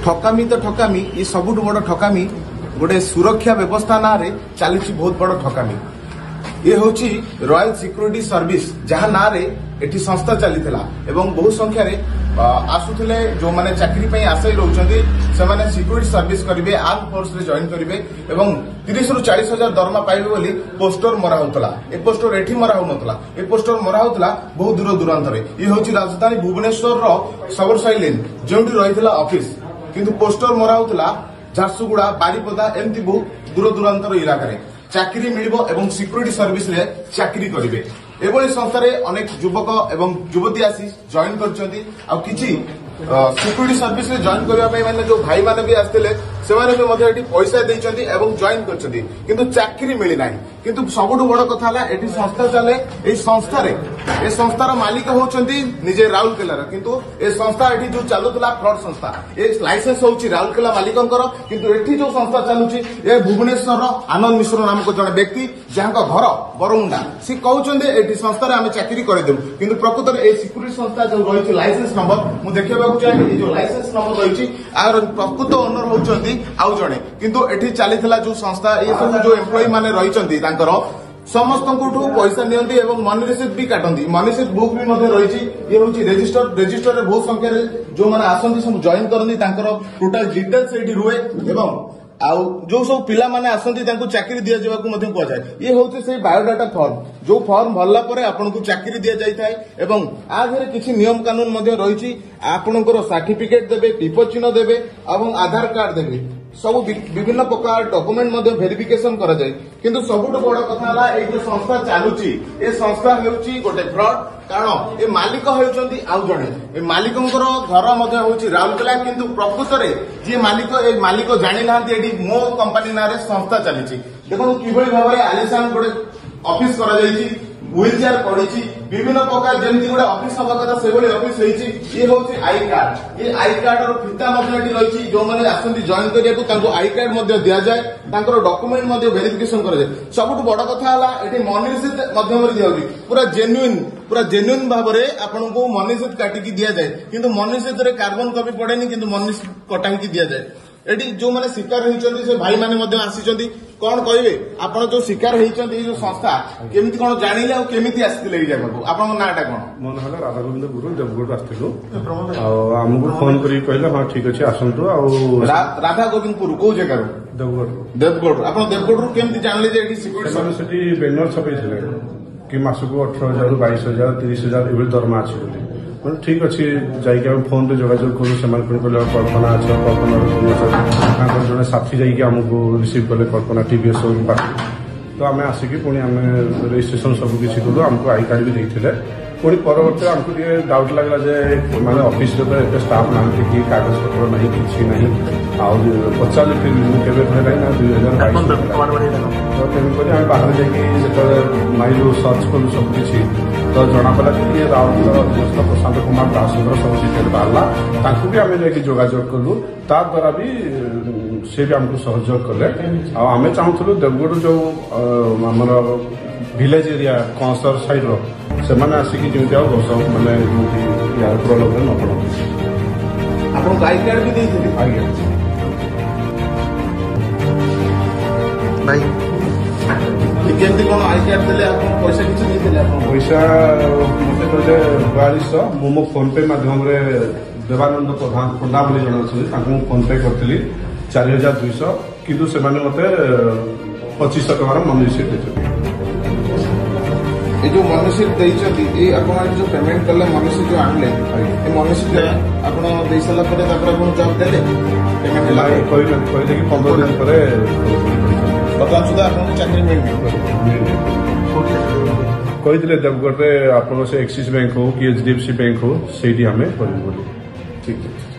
ठकामी तो ठकामी ये सबुठ बड़ ठकामी गोटे सुरक्षा व्यवस्था ना रे चली बहुत बड़ ठकामी। ये हूँ रॉयल सिक्योरिटी सर्विस जहाँ ना रे एटी संस्था चली बहुत संख्यार आसुले जो माने चाकरी आशायी रोचंती से सिक्योरिटी सर्विस करेंगे आर्म फोर्स रे जॉइन करेंगे 30 ରୁ 40 हजार दरमा पाइबे बोली पोस्टर मरा होता। ए पोस्टर एठी मरा होनतला ए पोस्टर मरा होता बहुत दूर दूरांतर। ये हूँ राजधानी भुवनेश्वर सबरसाई लेन जो रही ऑफिस किंतु पोस्टर मरा होता झारसुगुड़ा बारिपदा एमती बहुत दूर दूरांतर इलाका चाकरी मिलिबो एवं सिक्योरिटी सर्विस रे चाकरी करिवे। एभली संस्थारे अनेक युवक एवं युवती आसी जॉइन करछंती आ किछि सिक्योरिटी सर्विस रे जॉइन करबा पई माने जो भाई माने भी आस्थिले सेमाने भी मधे एठी पैसा देइछंती एवं जॉइन करछंती किंतु चाकरी मिली नाही। किंतु सबुठु बड़ कथा हला एठी संस्था चले ए संस्थारे ए संस्थार मालिक होचंती निजे राउरकेला किंतु ए संस्था एठी जो चालुतला फ्रॉड संस्था ए लाइसेंस होची राउरकेला मालिकंकर किंतु एठी जो संस्था चालुची ए भुवनेश्वर आनंद मिश्र नामक जने व्यक्ति जहां घर बरमुंडा सी कहउचंदी एठी संस्थार आमे चाकरी करे देउ किंतु प्रकृत ए सिक्योरिटी संस्था जो रहिछि लाइसेंस नंबर मु देखिबाकू चाहे जो लाइसेंस नंबर रहिछि आर प्रकृत ओनर होचंदी आउ जणे किंतु एठी चलीथिला जो संस्था ए सब जो एम्प्लॉय माने रहिचंदी तांकर समस्त पैसा नियंती एवं मनी रिसीट भी काटती मनी रिसीट बुक भी रही। ये हूँ रेजिस्टर बहुत संख्यार जो मैंने आसती सब जॉइन करती टोटाल डिटेल्स ये रुए एवं आउ जो सब पिला माने आसती चाकरी दि जावाक कहुए। ये हूँ से बायोडाटा फॉर्म जो फॉर्म भरला परे आपको चाकरी दि जाए एवं आधे किसी नियम कानून रही आपणकर सर्टिफिकेट देवे टिप चिन्ह देवे और आधार कार्ड देवे सब विभिन्न प्रकार डॉक्यूमेंट वेरिफिकेशन करा जाए। किंतु सबुठ बड़ कथा है जो संस्था चलुची ए संस्था होउची गोटे फ्रॉड कारण ए मालिक होउचंती आउ जणे ए मालिकंकर घर मध्य होउची राउरकेला किंतु प्रकृत रे जे मालिक जानि नांती एडी मो कंपनी नारे संस्था चलीची। देखो किभଳି भाबरे आलिशान गोटे ऑफिस करा जाईची व्हील चेयर पड़ी विभिन्न प्रकार जमी गोटे ऑफिस हवा कथा से ऑफिस होती। ये हूँ आई कार्ड ये आई कार्ड फिता रही जो मैंने आसती जॉइन करने आई कार्ड दि जाए डॉक्यूमेंट वेरिफिकेशन कराए। सबुठ बड़ कथा है मनी रिसीट दिया पूरा जेन्युइन भाव में आपन को मनी रिसीट काटिकी दि जाए किंतु मनी रिसीट कार्बन कॉपी पड़ेनी किंतु मनी रिसीट कटाई दि जाए। एटी जो मैंने शिकार होती से भाई मैंने आसी कौन कहे आप जो शिकार होती जो संस्था केमी कौन जानिले और केमी आसते ये जगह आप नाटा कौन मो ना राधा गोविंद गुरु देवगढ़ आसलु आमको फोन कर कहले हाँ ठीक अच्छे आसतु राधा गोविंदपुर कौ जगार देवगढ़ आप देवगढ़ केमी जानले सिक्योरिटी बैनर छपे कि मासक 18,000 22,000 30,000 ये दरमा अच्छे ठीक अच्छे जाइए फोन रे जोगाजोग करूँ से कल्पना अच्छे कल्पना जड़े साथी जामको रिसीव कले कल्पना टीवीएस तो आम आसिकी पुणी आम रजिस्ट्रेशन सब किसी कलु आमको आई कार्ड भी देते पुणी परवर्ती आमको टे डाउट लगला जे माने ऑफिस रे तो स्टाफ ना कि कागज पत्र नहीं किसी नहीं पचार फिर केवे ना 2022 तो तेणुक आम बाहर जाकि माइल सर्च कलु सब किसी तो जना पड़ा कि राउरकेला प्रशांत कुमार दास सब डिटेल बाहर भी आम जोगाजोग कलु द्वारा भी से भी आमको सहयोग कले आम चाहूलु देवगढ़ जो आमर विलेज एरिया कंसर साइड से आसिकी जमी बस मैंने यार प्रलोभन न पड़ती आपको आई कार्ड भी देते आज्ञा केमती कौन आई कार्ड देले पैसा किसी नहीं पैसा मत कहले 4200 मो फोन पे माध्यम देवानंद प्रधान पंडा बोली जन अच्छे फोन पे करी 4200 किंतु से मत 2500 टकर मनी रिसीट देते ये जो मनी रिसीट देते जो पेमेंट कले मनी रिसीट जो आनले मनी रिसीट आप दे सारा जॉब देले पेमेंट कहले कि 15 दिन पर बर्तमान सुधा आपको चाकरी मिलनी कहते देवगढ़ में आप एक्सिस बैंक हो कि HDFC बैंक हो से आम करूँ ठीक है।